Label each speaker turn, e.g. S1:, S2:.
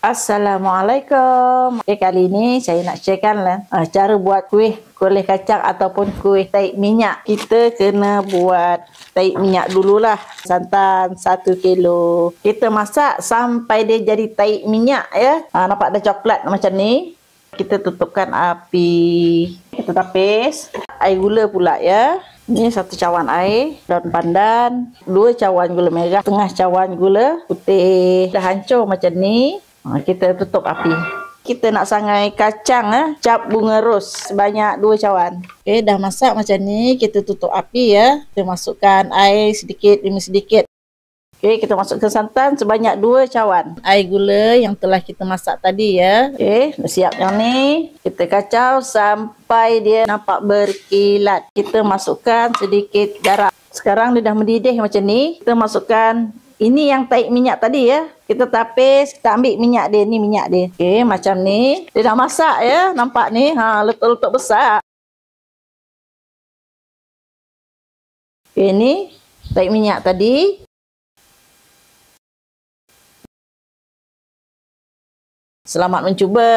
S1: Assalamualaikum. Kali ini saya nak sharekan cara buat kuih koleh kacang ataupun kuih tahi minyak. Kita kena buat tahi minyak dululah. Santan 1 kilo. Kita masak sampai dia jadi tahi minyak ya. Nampak dah coklat macam ni. Kita tutupkan api. Kita tapis. Air gula pula ya. Ini 1 cawan air, daun pandan, 2 cawan gula merah, setengah cawan gula putih. Dah hancur macam ni. Kita tutup api. Kita nak sangai kacang cap bunga ros sebanyak 2 cawan. Okey, dah masak macam ni, kita tutup api ya. Kita masukkan air sedikit demi sedikit. Okey, kita masukkan santan sebanyak 2 cawan. Air gula yang telah kita masak tadi ya. Okey, dah siap yang ni. Kita kacau sampai dia nampak berkilat. Kita masukkan sedikit garam. Sekarang dia dah mendidih macam ni. Kita masukkan ini yang tahi minyak tadi ya. Kita tapis, kita ambil minyak dia. Ni minyak dia. Okey, macam ni. Dia dah masak ya. Nampak ni. Letuk-letuk besar. Okey, ni tahi minyak tadi. Selamat mencuba.